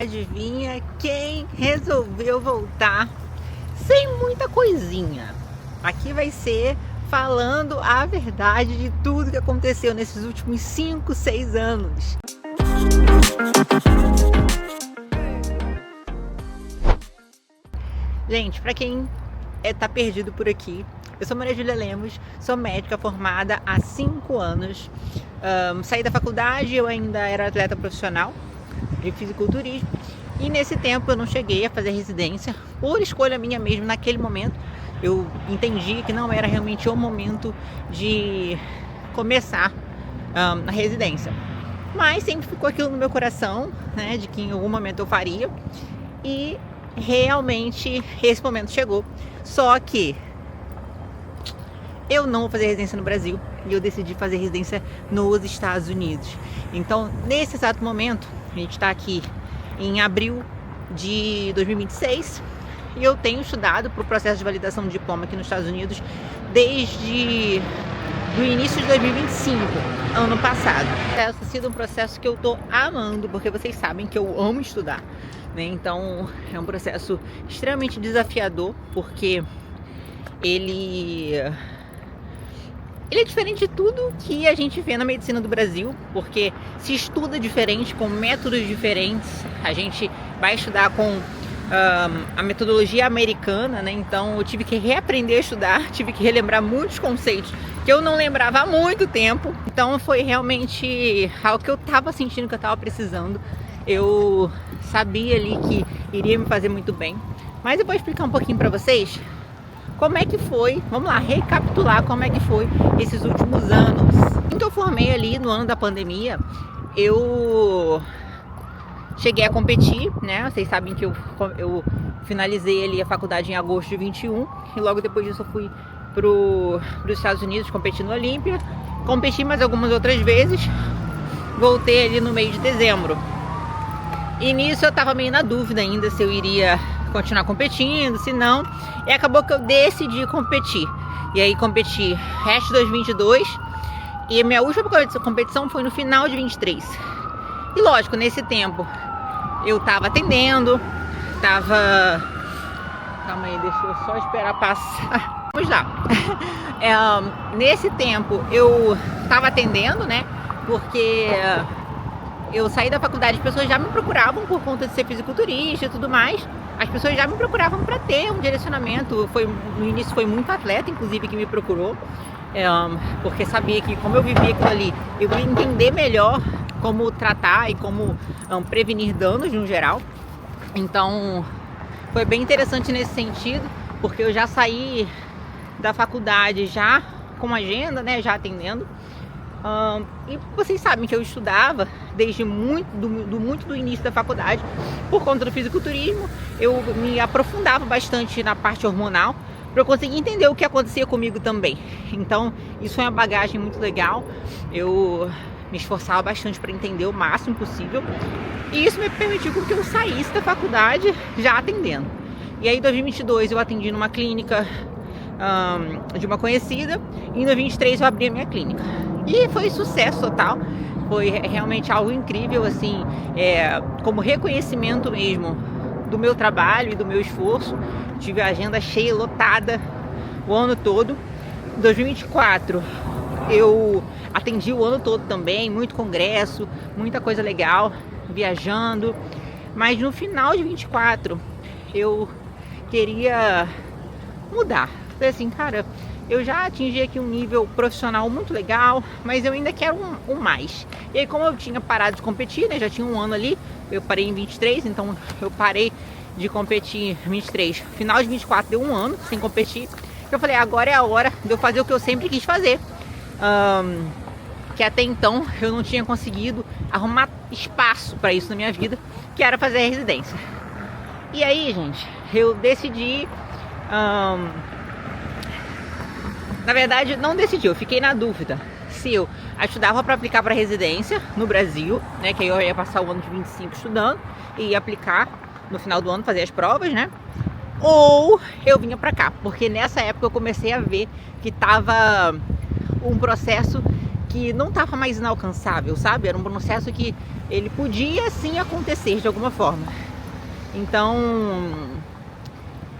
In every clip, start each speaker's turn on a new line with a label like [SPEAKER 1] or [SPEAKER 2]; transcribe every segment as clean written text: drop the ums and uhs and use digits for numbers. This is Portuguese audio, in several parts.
[SPEAKER 1] Adivinha quem resolveu voltar sem muita coisinha? Aqui vai ser falando a verdade de tudo que aconteceu nesses últimos 5, 6 anos. Gente, pra quem tá perdido por aqui, eu sou Maria Júlia Lemos, sou médica formada há 5 anos. Saí da faculdade, eu ainda era atleta profissional de fisiculturismo, e nesse tempo eu não cheguei a fazer residência por escolha minha mesmo. Naquele momento eu entendi que não era realmente o momento de começar a residência, mas sempre ficou aquilo no meu coração, né, de que em algum momento eu faria, e realmente esse momento chegou. Só que eu não vou fazer residência no Brasil e eu decidi fazer residência nos Estados Unidos. Então, nesse exato momento, a gente está aqui em abril de 2026 e eu tenho estudado para o processo de validação de diploma aqui nos Estados Unidos desde o início de 2025, ano passado. Tem sido um processo que eu estou amando, porque vocês sabem que eu amo estudar, né? Então, é um processo extremamente desafiador, porque ele é diferente de tudo que a gente vê na medicina do Brasil, porque se estuda diferente, com métodos diferentes. A gente vai estudar com a metodologia americana, né? Então eu tive que reaprender a estudar, tive que relembrar muitos conceitos que eu não lembrava há muito tempo. Então foi realmente algo que eu estava sentindo que eu estava precisando. Eu sabia ali que iria me fazer muito bem. Mas eu vou explicar um pouquinho para vocês como é que foi, vamos lá, recapitular como é que foi esses últimos anos. Quando eu formei ali no ano da pandemia, eu cheguei a competir, né? Vocês sabem que eu finalizei ali a faculdade em agosto de 21 e logo depois disso eu fui para os Estados Unidos competir no Olímpia. Competi mais algumas outras vezes, voltei ali no meio de dezembro. E nisso eu tava meio na dúvida ainda se eu iria continuar competindo, se não, e acabou que eu decidi competir. E aí competi resto de 2022 e a minha última competição foi no final de 23. E lógico, nesse tempo eu tava atendendo, calma aí, deixa eu só esperar passar. Vamos lá. Nesse tempo eu tava atendendo, né, porque eu saí da faculdade, as pessoas já me procuravam por conta de ser fisiculturista e tudo mais. As pessoas já me procuravam para ter um direcionamento. No início foi muito atleta, inclusive, que me procurou, porque sabia que, como eu vivia aquilo ali, eu ia entender melhor como tratar e como prevenir danos no geral. Então foi bem interessante nesse sentido, porque eu já saí da faculdade já com agenda, né, já atendendo. E vocês sabem que eu estudava desde muito do início da faculdade por conta do fisiculturismo. Eu me aprofundava bastante na parte hormonal para eu conseguir entender o que acontecia comigo também. Então isso foi uma bagagem muito legal. Eu me esforçava bastante para entender o máximo possível, e isso me permitiu que eu saísse da faculdade já atendendo. E aí em 2022 eu atendi numa clínica de uma conhecida, e em 2023 eu abri a minha clínica. E foi sucesso total, foi realmente algo incrível, assim, como reconhecimento mesmo do meu trabalho e do meu esforço. Tive a agenda cheia, lotada o ano todo. Em 2024 eu atendi o ano todo também, muito congresso, muita coisa legal, viajando. Mas no final de 24 eu queria mudar. Falei assim, cara, eu já atingi aqui um nível profissional muito legal, mas eu ainda quero um mais. E aí, como eu tinha parado de competir, né, já tinha um ano ali, eu parei em 23, então eu parei de competir em 23. Final de 24 deu um ano sem competir. Eu falei, agora é a hora de eu fazer o que eu sempre quis fazer. Que até então eu não tinha conseguido arrumar espaço para isso na minha vida, que era fazer a residência. E aí, gente, eu decidi... Na verdade, não decidi, eu fiquei na dúvida se eu estudava para aplicar para residência no Brasil, né, que aí eu ia passar o ano de 25 estudando e ia aplicar no final do ano, fazer as provas, né, ou eu vinha para cá, porque nessa época eu comecei a ver que tava um processo que não estava mais inalcançável, sabe? Era um processo que ele podia sim acontecer de alguma forma. Então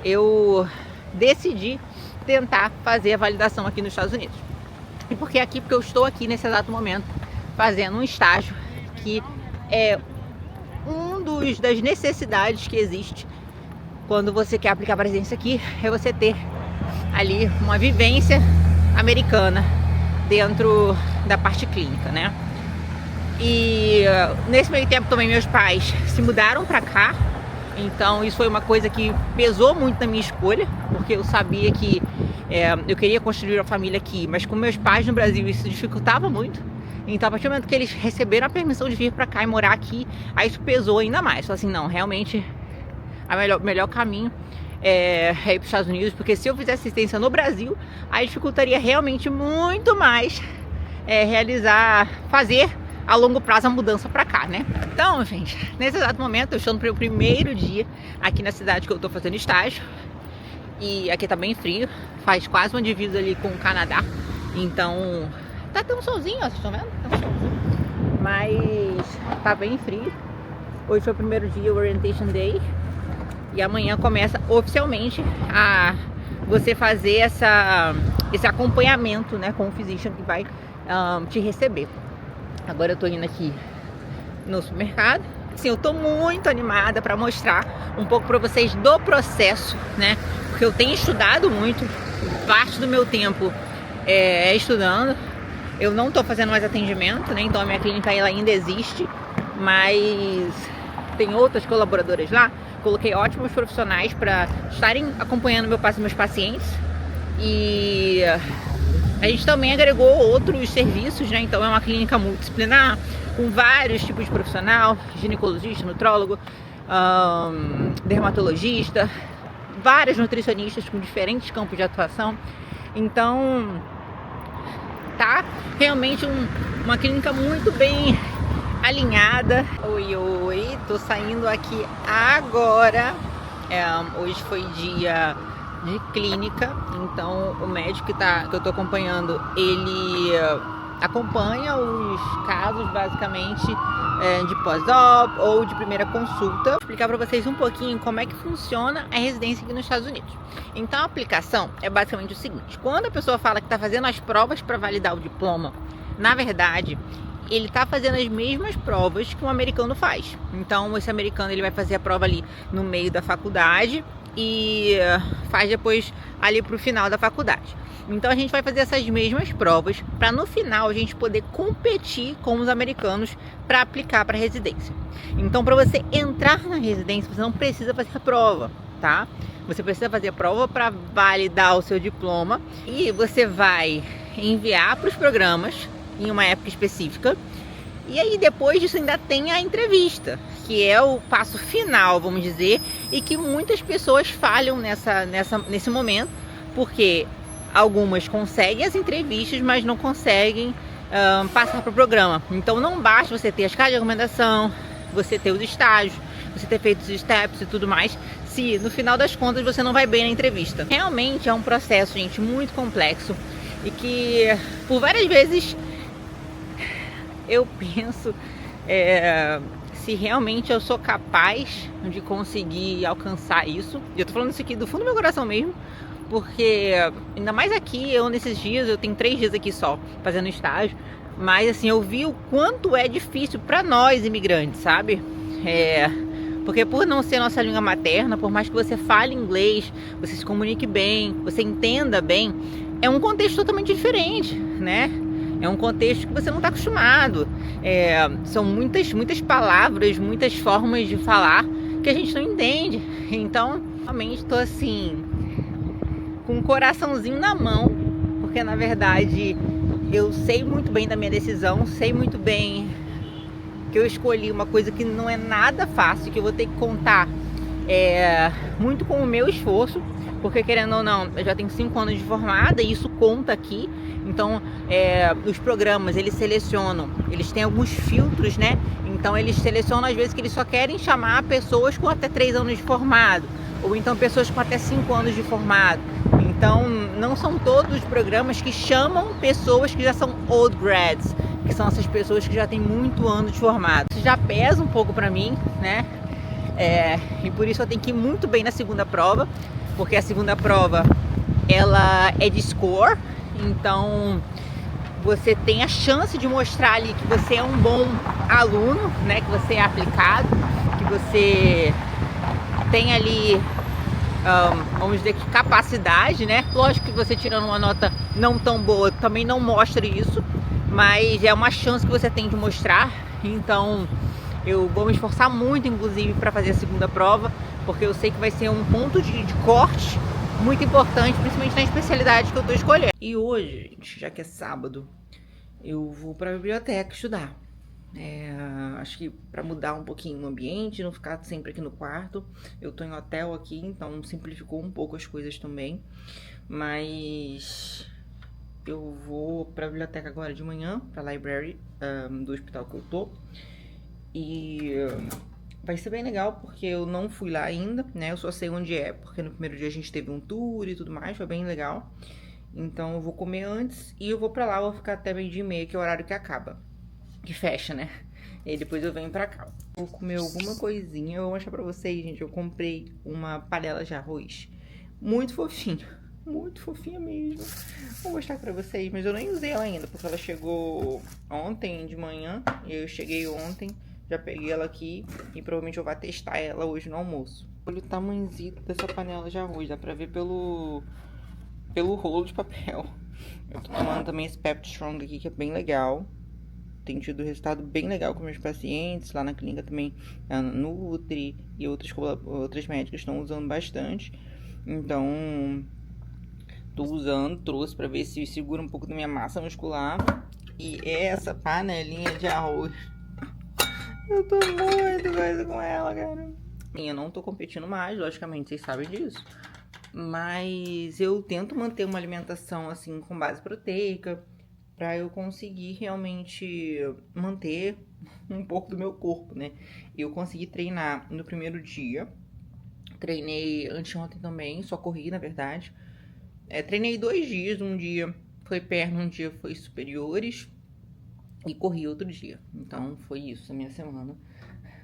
[SPEAKER 1] eu decidi tentar fazer a validação aqui nos Estados Unidos. E por que aqui? Porque eu estou aqui nesse exato momento fazendo um estágio que é das necessidades que existe quando você quer aplicar para residência aqui, é você ter ali uma vivência americana dentro da parte clínica, né? E nesse meio tempo também meus pais se mudaram para cá, então isso foi uma coisa que pesou muito na minha escolha, porque eu sabia que eu queria construir uma família aqui, mas com meus pais no Brasil isso dificultava muito. Então, a partir do momento que eles receberam a permissão de vir para cá e morar aqui, aí isso pesou ainda mais. Falei assim, não, realmente o melhor caminho é ir para os Estados Unidos, porque se eu fizesse assistência no Brasil, aí dificultaria realmente muito mais fazer a longo prazo a mudança para cá, né? Então, gente, nesse exato momento eu estou no meu primeiro dia aqui na cidade que eu estou fazendo estágio. E aqui tá bem frio, faz quase uma divisa ali com o Canadá. Então, tá tão solzinho, ó, vocês estão vendo? Tá um solzinho. Mas tá bem frio. Hoje foi o primeiro dia, o Orientation Day. E amanhã começa oficialmente a você fazer esse acompanhamento, né, com o physician que vai te receber. Agora eu tô indo aqui no supermercado. Assim, eu tô muito animada para mostrar um pouco para vocês do processo, né? Porque eu tenho estudado muito, parte do meu tempo é estudando. Eu não tô fazendo mais atendimento, né? Então a minha clínica ela ainda existe, mas tem outras colaboradoras lá. Coloquei ótimos profissionais para estarem acompanhando meus pacientes. E a gente também agregou outros serviços, né? Então é uma clínica multidisciplinar, com vários tipos de profissional, ginecologista, nutrólogo, dermatologista, várias nutricionistas com diferentes campos de atuação. Então tá realmente uma clínica muito bem alinhada. Oi, tô saindo aqui agora. Hoje foi dia de clínica, então o médico que eu tô acompanhando, ele acompanha os casos basicamente de pós-op ou de primeira consulta. Vou explicar para vocês um pouquinho como é que funciona a residência aqui nos Estados Unidos. Então a aplicação é basicamente o seguinte: quando a pessoa fala que está fazendo as provas para validar o diploma, na verdade ele está fazendo as mesmas provas que um americano faz. Então esse americano ele vai fazer a prova ali no meio da faculdade e faz depois ali para o final da faculdade. Então a gente vai fazer essas mesmas provas para no final a gente poder competir com os americanos para aplicar para residência. Então para você entrar na residência você não precisa fazer a prova, tá? Você precisa fazer a prova para validar o seu diploma e você vai enviar para os programas em uma época específica. E aí depois disso ainda tem a entrevista, que é o passo final, vamos dizer, e que muitas pessoas falham nesse momento, porque algumas conseguem as entrevistas, mas não conseguem passar para o programa. Então não basta você ter as cartas de recomendação, você ter os estágios, você ter feito os steps e tudo mais, se no final das contas você não vai bem na entrevista. Realmente é um processo, gente, muito complexo e que por várias vezes eu penso se realmente eu sou capaz de conseguir alcançar isso. E eu tô falando isso aqui do fundo do meu coração mesmo, porque ainda mais aqui, nesses dias, eu tenho 3 dias aqui só fazendo estágio, mas assim, eu vi o quanto é difícil para nós imigrantes, sabe? Porque por não ser nossa língua materna, por mais que você fale inglês, você se comunique bem, você entenda bem, é um contexto totalmente diferente, né? É um contexto que você não está acostumado. São muitas palavras, muitas formas de falar que a gente não entende. Então, realmente estou assim, com um coraçãozinho na mão, porque na verdade eu sei muito bem da minha decisão, sei muito bem que eu escolhi uma coisa que não é nada fácil, que eu vou ter que contar muito com o meu esforço, porque querendo ou não, eu já tenho 5 anos de formada e isso conta aqui. Então os programas eles selecionam, eles têm alguns filtros, né? Então eles selecionam às vezes que eles só querem chamar pessoas com até 3 anos de formado, ou então pessoas com até 5 anos de formado. Então não são todos os programas que chamam pessoas que já são old grads, que são essas pessoas que já têm muito ano de formado. Isso já pesa um pouco pra mim, né? E por isso eu tenho que ir muito bem na segunda prova, porque a segunda prova ela é de score, então você tem a chance de mostrar ali que você é um bom aluno, né? Que você é aplicado, que você tem ali, vamos dizer que capacidade, né? Lógico que você tirando uma nota não tão boa também não mostra isso, mas é uma chance que você tem de mostrar. Então eu vou me esforçar muito, inclusive, para fazer a segunda prova, porque eu sei que vai ser um ponto de corte muito importante, principalmente na especialidade que eu estou escolhendo. E hoje, gente, já que é sábado, eu vou para a biblioteca estudar. Acho que para mudar um pouquinho o ambiente, não ficar sempre aqui no quarto. Eu tô em hotel aqui, então simplificou um pouco as coisas também. Mas eu vou para a biblioteca agora de manhã, para a library do hospital que eu tô. E vai ser bem legal, porque eu não fui lá ainda, né? Eu só sei onde é, porque no primeiro dia a gente teve um tour e tudo mais, foi bem legal. Então eu vou comer antes e eu vou pra lá, vou ficar até 12h30, que é o horário que acaba. Que fecha, né? E aí depois eu venho pra cá. Vou comer alguma coisinha, eu vou mostrar pra vocês, gente. Eu comprei uma panela de arroz muito fofinha. Muito fofinha mesmo. Vou mostrar pra vocês, mas eu nem usei ela ainda, porque ela chegou ontem de manhã. E eu cheguei ontem, já peguei ela aqui e provavelmente eu vou testar ela hoje no almoço. Olha o tamanhozinho dessa panela de arroz, dá pra ver pelo rolo de papel. Eu tô tomando também esse Pepti Strong aqui, que é bem legal. Tem tido resultado bem legal com meus pacientes. Lá na clínica também, a Nutri e outras médicas estão usando bastante. Então, tô usando, trouxe pra ver se segura um pouco da minha massa muscular. E essa panelinha de arroz, eu tô muito doida com ela, cara. Eu não tô competindo mais, logicamente, vocês sabem disso. Mas eu tento manter uma alimentação assim com base proteica, para eu conseguir realmente manter um pouco do meu corpo, né? Eu consegui treinar no primeiro dia, treinei anteontem também, só corri na verdade. Treinei 2 dias, um dia foi perna, um dia foi superiores e corri outro dia. Então foi isso a minha semana.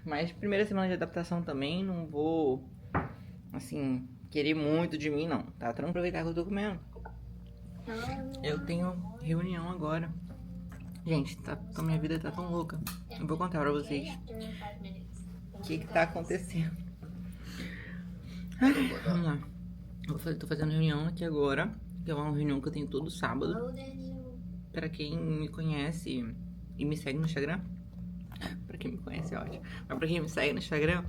[SPEAKER 1] Mas primeira semana de adaptação também, não vou assim querer muito de mim não, tá? Pra não aproveitar que eu tô comendo. Eu tenho reunião agora. Gente, a minha vida tá tão louca. Eu vou contar pra vocês o que tá acontecendo. Vamos lá. Tô fazendo reunião aqui agora, que é uma reunião que eu tenho todo sábado. Pra quem me conhece e me segue no Instagram, pra quem me conhece é ótimo, mas pra quem me segue no Instagram,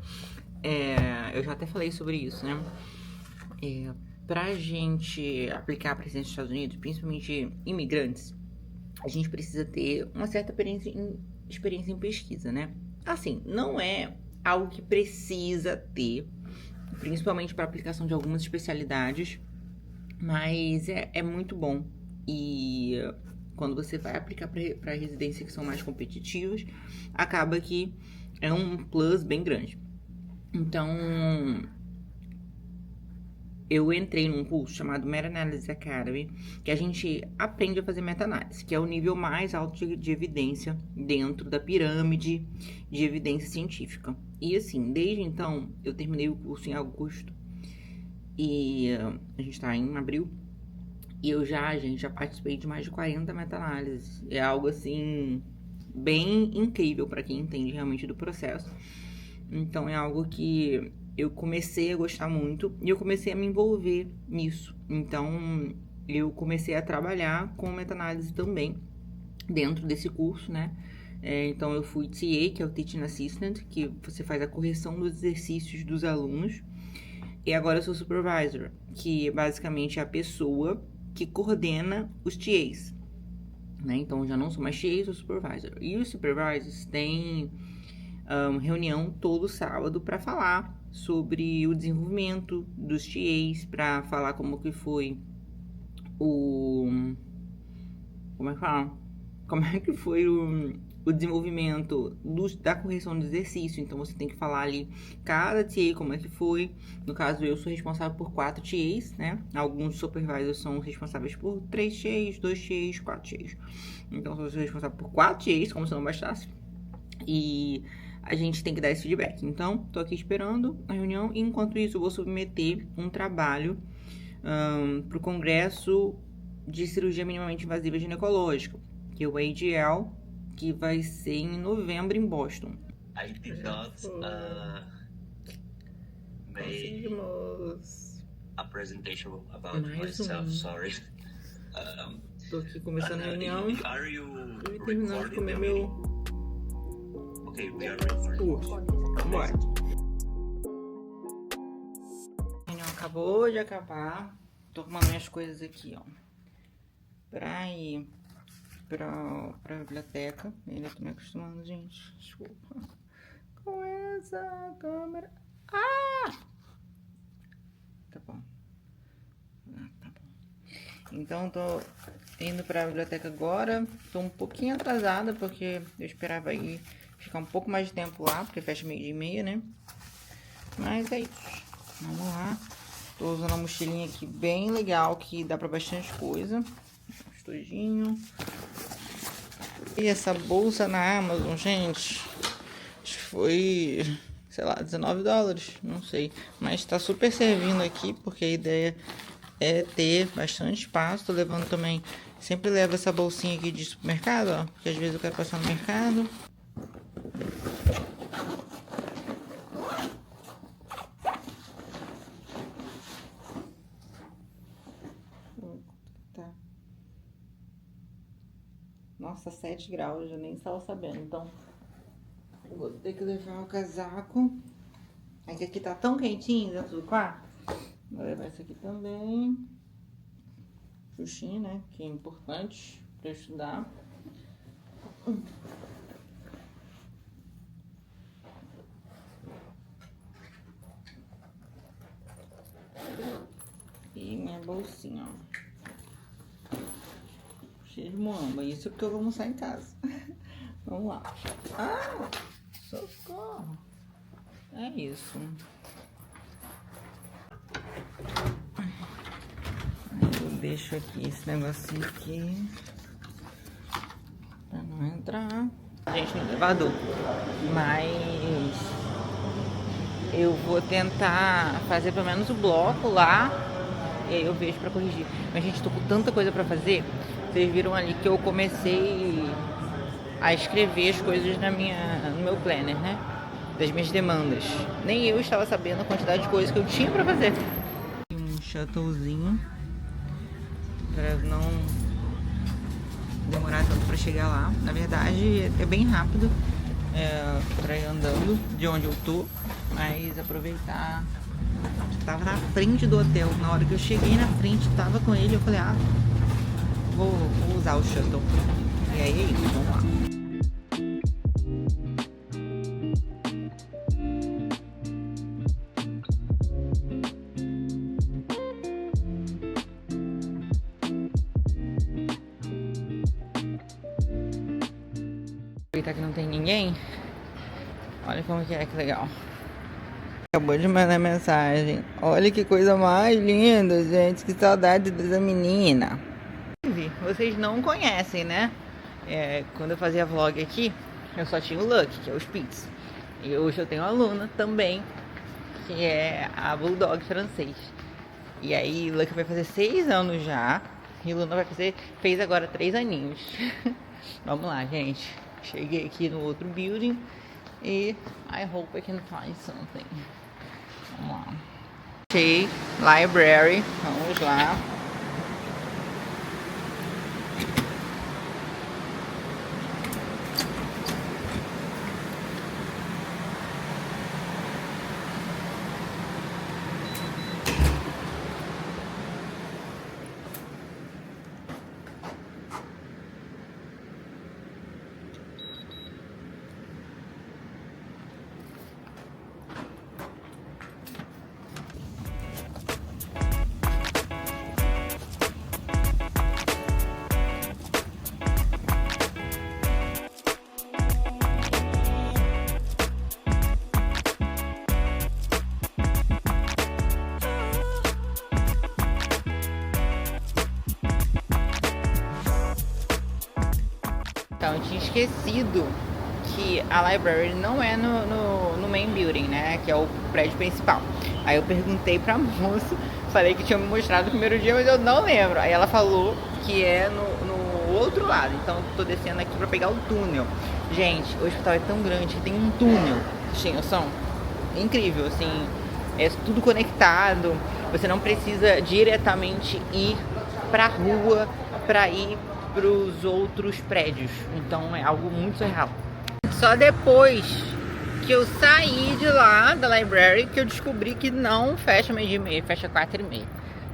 [SPEAKER 1] eu já até falei sobre isso, né? Pra gente aplicar a presidência dos Estados Unidos, principalmente imigrantes, a gente precisa ter uma certa experiência em pesquisa, né? Assim, não é algo que precisa ter, principalmente para aplicação de algumas especialidades, mas é muito bom. E quando você vai aplicar para residências que são mais competitivas, acaba que é um plus bem grande. Então, eu entrei num curso chamado Meta-Analysis Academy, que a gente aprende a fazer meta-análise, que é o nível mais alto de evidência dentro da pirâmide de evidência científica. E assim, desde então, eu terminei o curso em agosto, e a gente tá em abril, e gente, já participei de mais de 40 meta-análises. É algo assim, bem incrível para quem entende realmente do processo. Então é algo que eu comecei a gostar muito e eu comecei a me envolver nisso. Então eu comecei a trabalhar com meta-análise também dentro desse curso, né? Então eu fui TA, que é o Teaching Assistant, que você faz a correção dos exercícios dos alunos. E agora eu sou Supervisor, que basicamente é a pessoa que coordena os TAs, né? Então eu já não sou mais TA, sou Supervisor. E os Supervisors têm reunião todo sábado para falar sobre o desenvolvimento dos TAs, para falar como que foi como é que foi o desenvolvimento da correção do exercício. Então você tem que falar ali cada TA como é que foi. No caso, eu sou responsável por 4 TAs, né? Alguns supervisors são responsáveis por 3 TAs, 2 TAs, 4 TAs. Então eu sou responsável por 4 TAs, como se não bastasse. E a gente tem que dar esse feedback. Então, tô aqui esperando a reunião. E enquanto isso, eu vou submeter um trabalho para o Congresso de Cirurgia Minimamente Invasiva Ginecológica, que é o AGL, que vai ser em novembro em Boston.
[SPEAKER 2] I did not make a presentation about myself, sorry.
[SPEAKER 1] Tô aqui começando a reunião
[SPEAKER 2] Are you
[SPEAKER 1] e terminando de comer meu
[SPEAKER 2] Okay, we are recording.
[SPEAKER 1] curso. Vambora. A reunião acabou de acabar. Tô arrumando minhas coisas aqui, ó, pra ir pra biblioteca. Ainda tô me acostumando, gente. Desculpa. Com essa câmera. Ah! Tá bom. Tá bom. Então, tô indo pra biblioteca agora. Tô um pouquinho atrasada, porque eu esperava ir ficar um pouco mais de tempo lá, porque fecha 12:30, né? Mas é isso. Vamos lá. Tô usando uma mochilinha aqui bem legal, que dá pra bastante coisa. Estojinho. E essa bolsa na Amazon, gente, acho que foi, sei lá, $19, não sei. Mas tá super servindo aqui, porque a ideia é ter bastante espaço. Tô levando também, sempre levo essa bolsinha aqui de supermercado, ó, porque às vezes eu quero passar no mercado. Tá. Nossa, 7 graus, eu já nem estava sabendo. Então, eu vou ter que levar o casaco. É que aqui tá tão quentinho dentro do quarto. Vou levar esse aqui também. Xuxinha, né? Que é importante pra estudar. E minha bolsinha, ó. Cheia de moamba. Isso porque eu vou almoçar em casa. Vamos lá. Ah! Socorro! É isso. Eu deixo aqui esse negocinho aqui pra não entrar. Gente, no elevador. Mas eu vou tentar fazer pelo menos o bloco lá. E aí eu vejo pra corrigir. Mas, gente, tô com tanta coisa pra fazer. Vocês viram ali que eu comecei a escrever as coisas no meu planner, né? Das minhas demandas. Nem eu estava sabendo a quantidade de coisas que eu tinha pra fazer. Um shuttlezinho pra não demorar tanto pra chegar lá. Na verdade, é bem rápido pra ir andando de onde eu tô. Mas aproveitar. Tava na frente do hotel. Na hora que eu cheguei na frente, tava com ele. Eu falei, vou usar o shuttle. E aí é isso, vamos lá. Aproveitar que não tem ninguém. Olha como que legal. Acabou de mandar mensagem. Olha que coisa mais linda, gente. Que saudade dessa menina. Vocês não conhecem, né? Quando eu fazia vlog aqui, eu só tinha o Lucky, que é o Spitz. E hoje eu tenho uma aluna também, que é a Bulldog francês. E aí o Lucky vai fazer 6 anos já. E a Luna fez agora 3 aninhos. Vamos lá, gente. Cheguei aqui no outro building. E I hope I can find something. Vamos lá. Achei library. Vamos lá. tinha esquecido que a library não é no main building, né? Que é o prédio principal. Aí eu perguntei pra moça, falei que tinha me mostrado no primeiro dia, mas eu não lembro. Aí ela falou que é no outro lado. Então eu tô descendo aqui pra pegar o túnel. Gente, o hospital é tão grande que tem um túnel. Vocês têm noção? É incrível, assim. É tudo conectado. Você não precisa diretamente ir pra rua pra ir pros outros prédios. Então é algo muito surreal. Só depois que eu saí de lá da library que eu descobri que não fecha 12h30, fecha 4h30.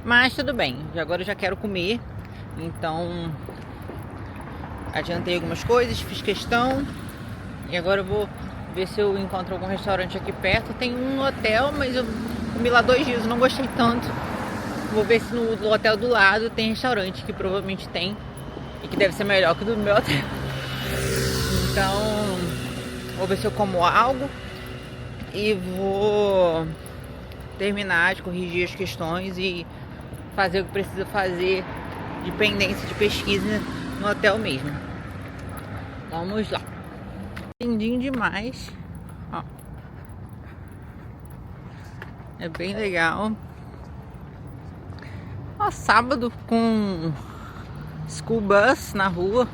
[SPEAKER 1] Mas tudo bem, agora eu já quero comer. Então adiantei algumas coisas, fiz questão. E agora eu vou ver se eu encontro algum restaurante aqui perto. Tem um hotel, mas eu comi lá 2 dias, não gostei tanto. Vou ver se no hotel do lado tem restaurante, que provavelmente tem. E que deve ser melhor que o do meu hotel. Então, vou ver se eu como algo. E vou terminar de corrigir as questões e fazer o que precisa fazer de pendência de pesquisa no hotel mesmo. Vamos lá. Lindinho demais. Ó. É bem legal. Ó, sábado com school bus na rua.